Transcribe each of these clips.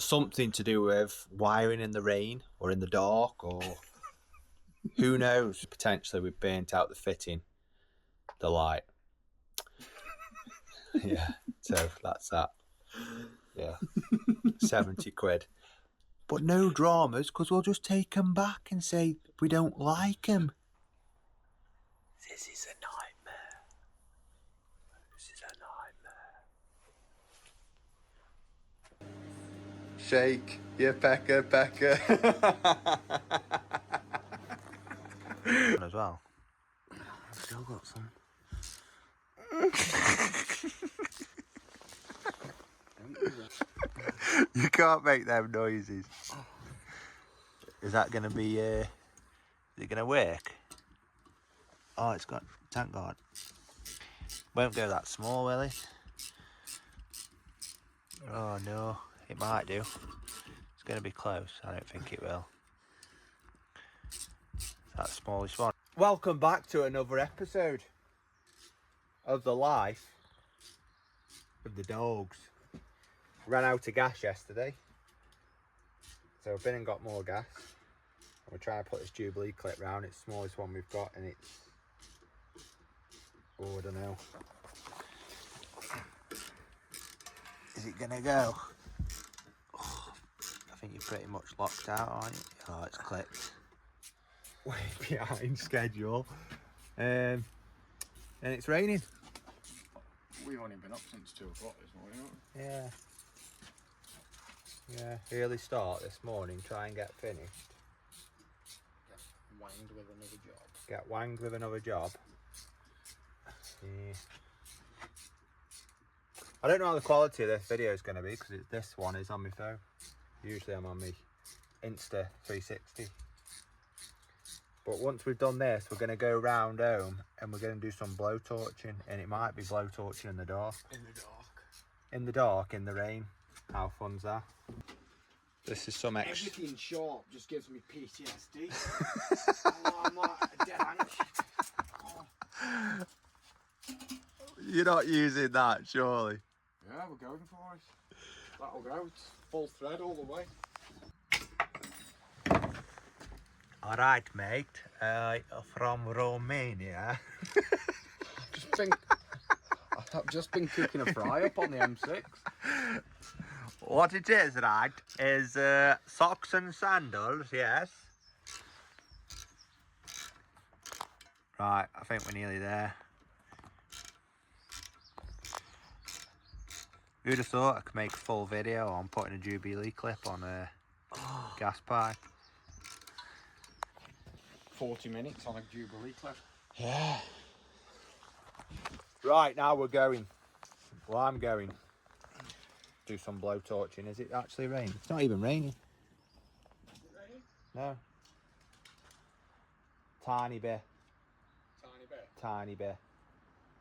something to do with wiring in the rain or in the dark, or who knows, potentially we've burnt out the fitting, the light. Yeah, so that's that. Yeah, 70 quid. But no dramas, because we'll just take them back and say we don't like them. This is a nightmare. This is a nightmare. Shake your pecker. As well. I've still got some. You can't make them noises. Is that going to be, is it going to work? Oh, it's got, thank God. Won't go that small, will it? Oh no, it might do. It's going to be close. I don't think it will. That smallest one. Welcome back to another episode of the life of the dogs. Ran out of gas yesterday, so I've been and got more gas. We're trying to put this Jubilee clip round. It's the smallest one we've got, and it's, oh, I don't know. Is it gonna go? Oh, I think you're pretty much locked out, aren't you? Oh, it's clicked. Way behind schedule, and it's raining. We've only been up since 2 o'clock this morning, haven't we? Yeah, early start this morning, try and get finished. Get wanged with another job. Get wanged with another job. Yeah. I don't know how the quality of this video is going to be, because this one is on my phone. Usually I'm on my Insta 360. But once we've done this, we're going to go round home and we're going to do some blowtorching, and it might be blowtorching in the dark. In the dark. In the dark, in the rain. How fun's that? This is some extra. Everything sharp just gives me PTSD. I'm like a dead ant. You're not using that, surely? Yeah, we're going for it. That'll go. It's full thread all the way. All right, mate. From Romania. I've just been cooking a fry up on the M6. What it is, right, is socks and sandals, yes. Right, I think we're nearly there. Who'd have thought I could make a full video on putting a Jubilee clip on a gas pipe? 40 minutes on a Jubilee clip. Yeah. Right, now we're going. Well, I'm going. Do some blowtorching. Is it actually raining? It's not even raining. Is it raining? No. Tiny bit. Tiny bit. Tiny bit.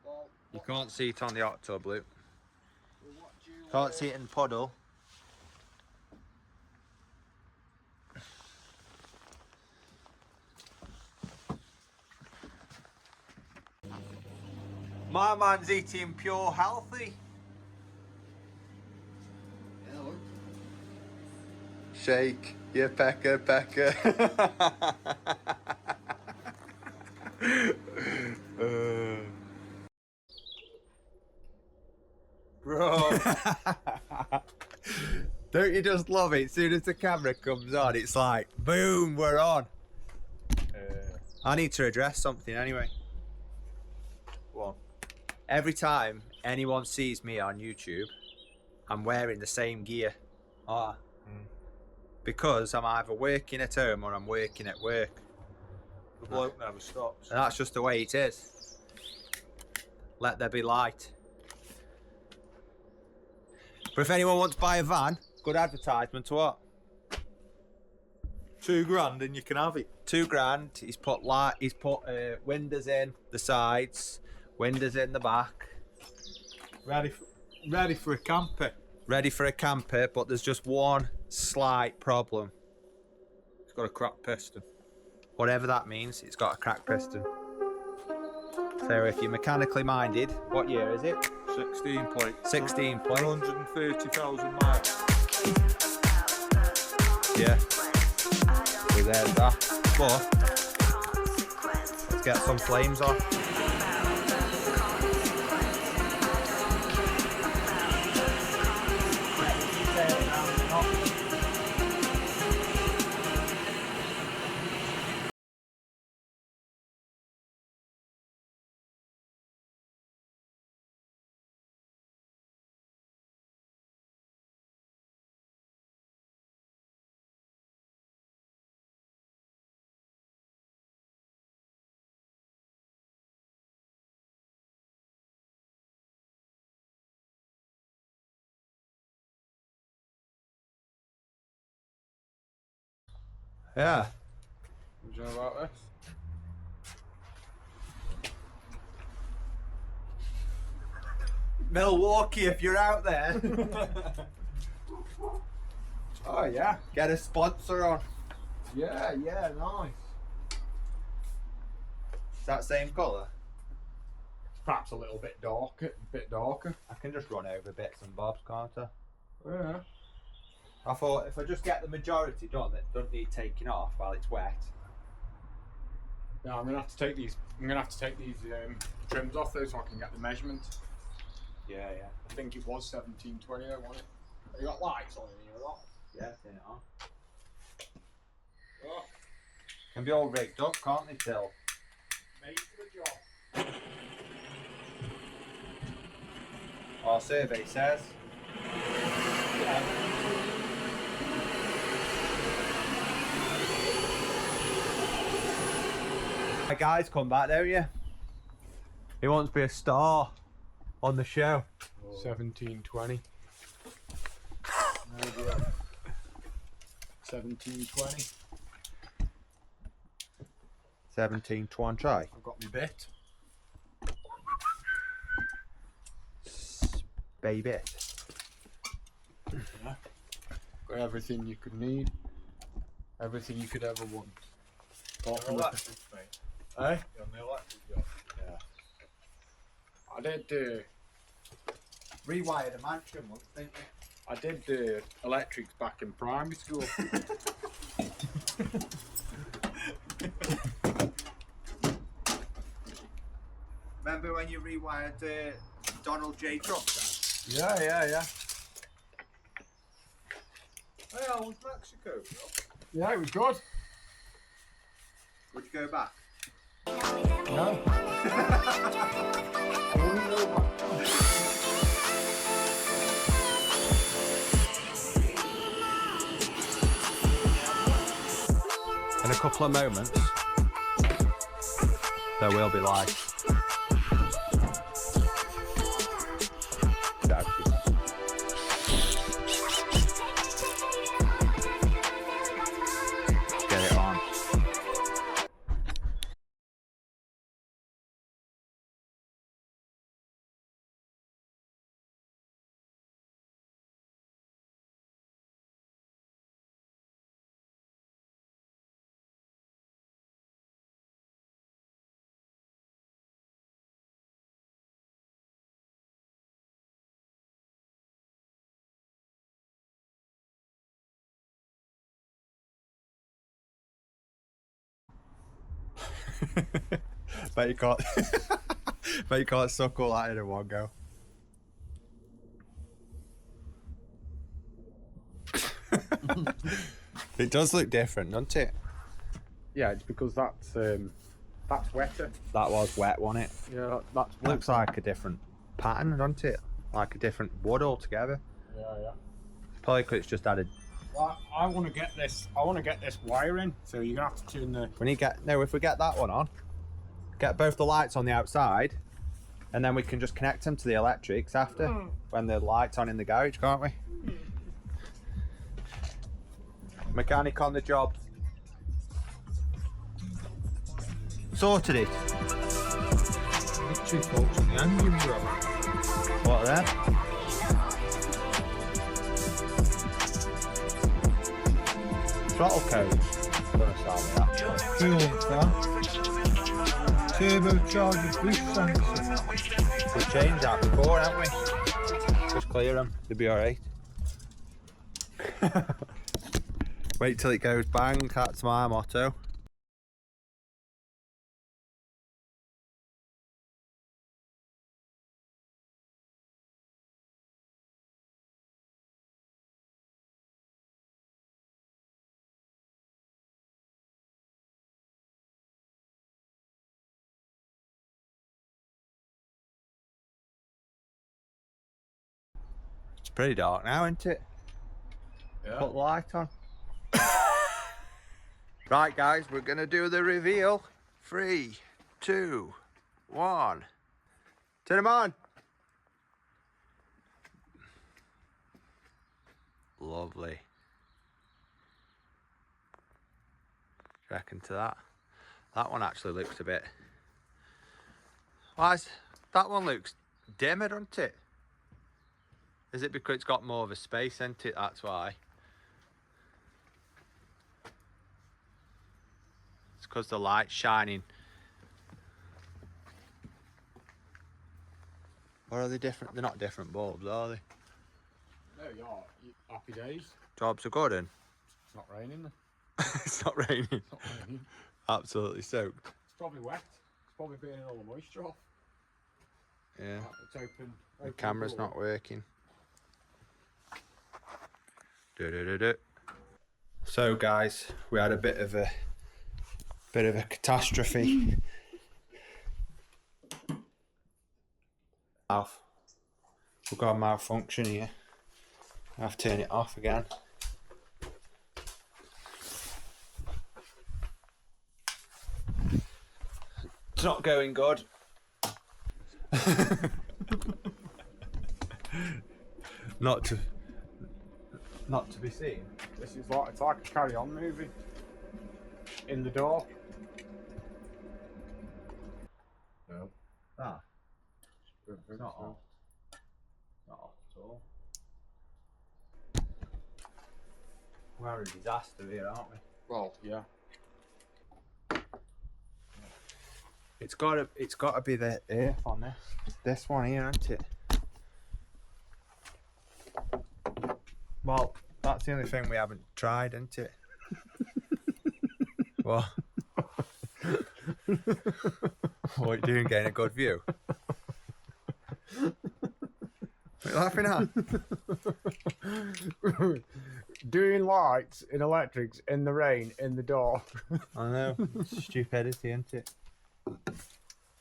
Well, You can't see it on the hot tub, Luke. what do you, Can't see it in the puddle. My man's eating pure healthy. Hello. Shake your pecker. Bro. Don't you just love it? As soon as the camera comes on, it's like, boom, we're on. I need to address something anyway. What? Every time anyone sees me on YouTube, I'm wearing the same gear. Because I'm either working at home or I'm working at work. The bloke never stops. And that's just the way it is. Let there be light. But if anyone wants to buy a van, good advertisement, what? £2,000 and you can have it. £2,000. He's put windows in the sides, windows in the back. Ready for a camper. Ready for a camper, but there's just one slight problem. It's got a cracked piston. Whatever that means, it's got a cracked piston. So if you're mechanically minded, what year is it? 16 plate. 16 plate. 130,000 miles. Yeah. So there's that. But let's get some flames on. Yeah. What do you know about this? Milwaukee, if you're out there. Oh yeah. Get a sponsor on. Yeah, nice. Is that same colour? Perhaps a little bit darker. I can just run over bits and bobs, can't I? Yeah. I thought if I just get the majority done that don't need taking off while it's wet. Yeah, I'm gonna have to take these. Trims off though, so I can get the measurement. Yeah. I think it was 1720. I want it. You got lights on in here or not? Yeah, turn it on. Oh, Can be all rigged up, can't they, Till? made for the job. Our survey says. Yeah. My guy's come back, don't you? He wants to be a star on the show. 1720. 1720. 1720. Try. I've got my bit. Baby. Yeah. Got everything you could need. Everything you could ever want. Apart from Electric, mate. Eh? You're on the electric job. Yeah. I did. Rewired a mansion once, didn't you? I did electrics back in primary school. Remember when you rewired Donald J. Trump? Yeah. Hey, I was Mexico. Yeah, it was good. Would you go back? No. I wouldn't go back. In a couple of moments, there will be life. Get it on. Bet you can't. Bet you can't suck all that in one go. It does look different, doesn't it? Yeah, it's because that's wetter. That was wet, wasn't it? Yeah, that's wet. Looks like a different pattern, doesn't it? Like a different wood altogether. Yeah. Probably because it's just added. Well, I want to get this. I want to get this wire in. So you're gonna have to tune the. If we get that one on, get both the lights on the outside, and then we can just connect them to the electrics after when the light's on in the garage, can't we? Mechanic on the job. Sorted it. Two folks in the engine, bro. What are they? Throttle codes. Gonna start with that. Fuel fan. Turbocharger boost sensor. We changed that before, haven't we? Just clear them. They'll be alright. Wait till it goes bang, that's my motto. It's pretty dark now, isn't it? Yeah. Put the light on. Right guys, we're gonna do the reveal. 3, 2, 1. Turn them on. Lovely. Reckon to that. That one actually looks a bit. Why is that one looks dimmer, doesn't it? Is it because it's got more of a space, isn't it? That's why. It's because the light's shining. Or are they different? They're not different bulbs, are they? There you are. Happy days. Jobs are good, and It's not raining. it's not raining. It's not raining. Absolutely soaked. It's probably wet. It's probably burning all the moisture off. Yeah. Right, let's open The camera's door. not working. Do. So guys, we had a bit of a catastrophe. We've got a malfunction here. I have to turn it off again. It's not going good. Not to be seen. This is like, it's like a Carry On movie. In the door. No. Ah, Don't think not so. off. Not off at all. We're a disaster here, aren't we? Well, yeah. It's gotta be the earth on this one here, isn't it? Well, that's the only thing we haven't tried, isn't it? What? What are you doing? Getting a good view? What are you laughing at? Doing lights in electrics in the rain in the door. I know. It's stupidity, isn't it?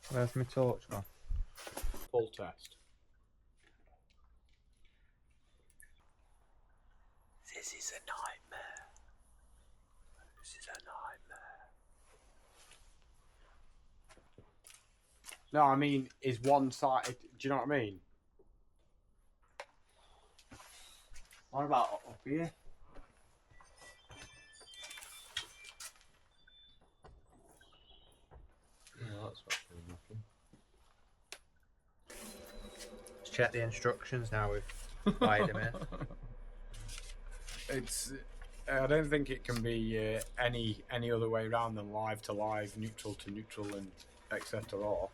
Where's my torch gone? Full test. This is a nightmare. This is a nightmare. No, I mean, is one side. Do you know what I mean? What about up here? Yeah, that's actually nothing. Let's check the instructions now with Spider-Man. It's. I don't think it can be any other way around than live to live, neutral to neutral, and etc. Or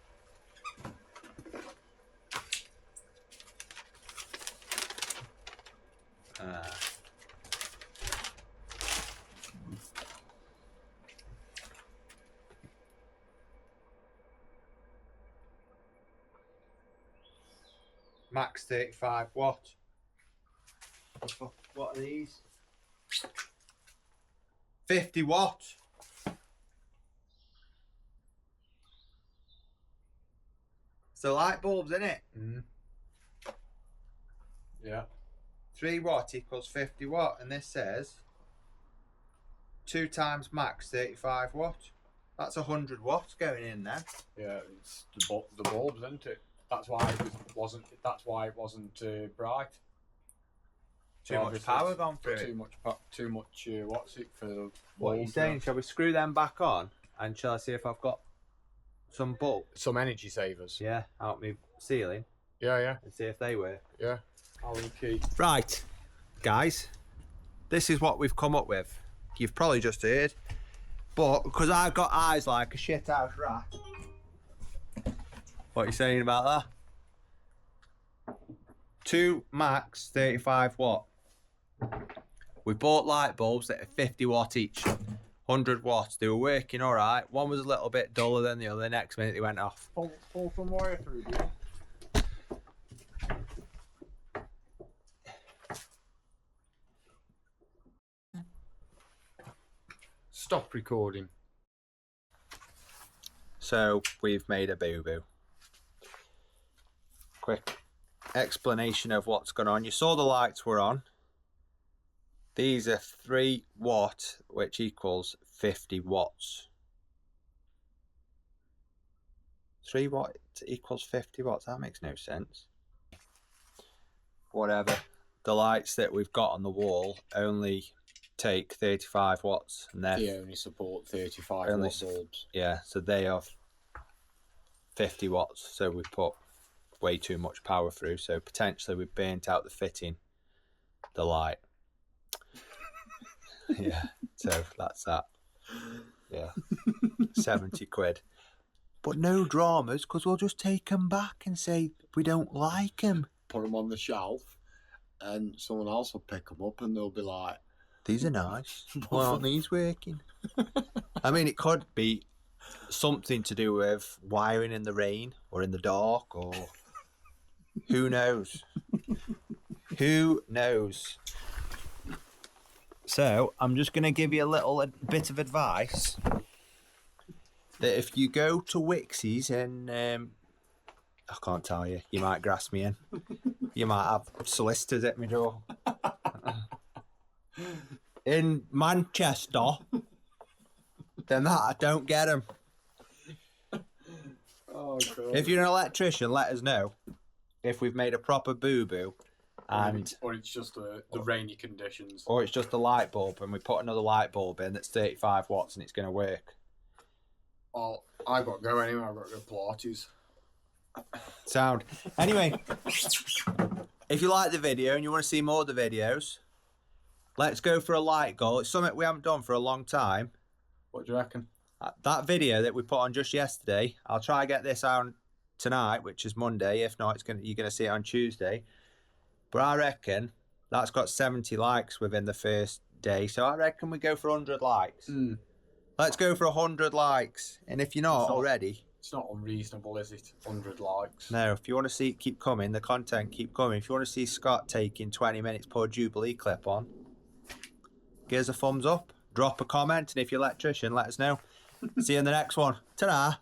Max 35 watt. What are these? 50 watt. So light bulbs, in it. yeah. 3 watt equals 50 watt, and this says 2 times max 35 watt. That's 100 watts going in there. Yeah, it's the bulbs, isn't it? That's why it wasn't. That's why it wasn't bright. Too much power gone through Too it. much. Too much. What's it for? The What are you bulbs saying? now? Shall we screw them back on? And shall I see if I've got some bulb? Some energy savers. Yeah, out my ceiling Yeah. and see if they work. Yeah. Allen key. Right, guys, this is what we've come up with. You've probably just heard, but because I've got eyes like a shithouse rat. What are you saying about that? 2 max 35 watt. We bought light bulbs that are 50 watt each, 100 watts. They were working all right. One was a little bit duller than the other. Next minute they went off. Pull some wire through, dude. Stop recording. So we've made a boo-boo. Quick explanation of what's gone on. You saw the lights were on. These are 3 watt, which equals 50 watts. 3 watt equals 50 watts. That makes no sense. Whatever. The lights that we've got on the wall only take 35 watts, and They only support 35 Only watt bulbs. yeah, so they have 50 watts. So we put way too much power through. So potentially we've burnt out the fitting, the light. Yeah, so that's that. Yeah, 70 quid. But no dramas, because we'll just take them back and say we don't like them. Put them on the shelf, and someone else will pick them up, and they'll be like, These are nice. Why aren't these working? I mean, it could be something to do with wiring in the rain or in the dark, or who knows? Who knows? So I'm just going to give you a little bit of advice that if you go to Wixie's and I can't tell you, you might grasp me in. You might have solicitors at my door. In Manchester, then that I don't get them. "Oh God!" If you're an electrician, let us know if we've made a proper boo-boo, and Or it's just the rainy conditions. or it's just a light bulb and we put another light bulb in that's 35 watts and it's going to work. Well, I got to go anyway. I got to go Pilates. Sound. Anyway, if you like the video and you want to see more of the videos, let's go for a like goal. It's something we haven't done for a long time. What do you reckon? That video that we put on just yesterday, I'll try to get this out tonight, which is Monday. If not, you're gonna see it on Tuesday. But I reckon that's got 70 likes within the first day. So I reckon we go for 100 likes. Let's go for 100 likes. And if you're not already, It's not unreasonable, is it? 100 likes. no, if you want to see it keep coming, the content keep coming. If you want to see Scott taking 20 minutes, put a Jubilee clip on, give us a thumbs up, drop a comment, and if you're an electrician, let us know. See you in the next one. Ta-da!